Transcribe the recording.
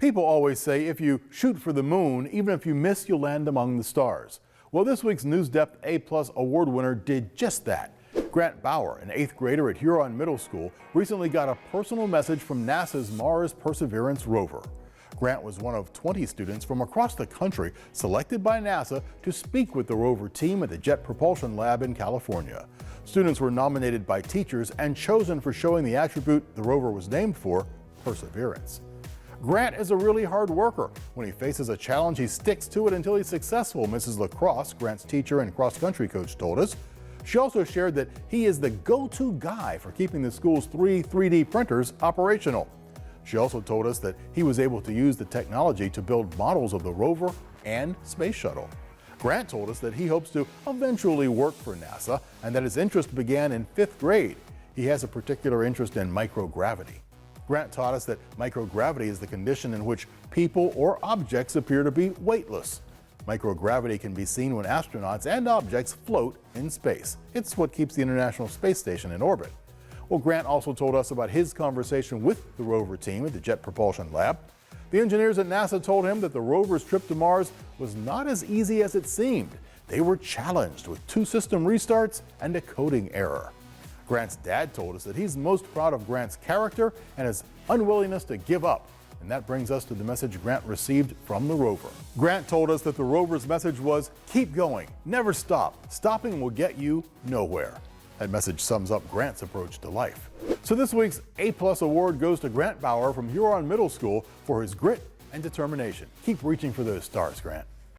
People always say if you shoot for the moon, even if you miss, you'll land among the stars. Well, this week's NewsDepth A+ award winner did just that. Grant Bauer, an 8th grader at Huron Middle School, recently got a personal message from NASA's Mars Perseverance rover. Grant was one of 20 students from across the country selected by NASA to speak with the rover team at the Jet Propulsion Lab in California. Students were nominated by teachers and chosen for showing the attribute the rover was named for, perseverance. Grant is a really hard worker. When he faces a challenge, he sticks to it until he's successful, Mrs. Lacrosse, Grant's teacher and cross-country coach, told us. She also shared that he is the go-to guy for keeping the school's 3D printers operational. She also told us that he was able to use the technology to build models of the rover and space shuttle. Grant told us that he hopes to eventually work for NASA and that his interest began in 5th grade. He has a particular interest in microgravity. Grant taught us that microgravity is the condition in which people or objects appear to be weightless. Microgravity can be seen when astronauts and objects float in space. It's what keeps the International Space Station in orbit. Well, Grant also told us about his conversation with the rover team at the Jet Propulsion Lab. The engineers at NASA told him that the rover's trip to Mars was not as easy as it seemed. They were challenged with 2 system restarts and a coding error. Grant's dad told us that he's most proud of Grant's character and his unwillingness to give up. And that brings us to the message Grant received from the rover. Grant told us that the rover's message was, keep going, never stop. Stopping will get you nowhere. That message sums up Grant's approach to life. So this week's A+ award goes to Grant Bauer from Huron Middle School for his grit and determination. Keep reaching for those stars, Grant.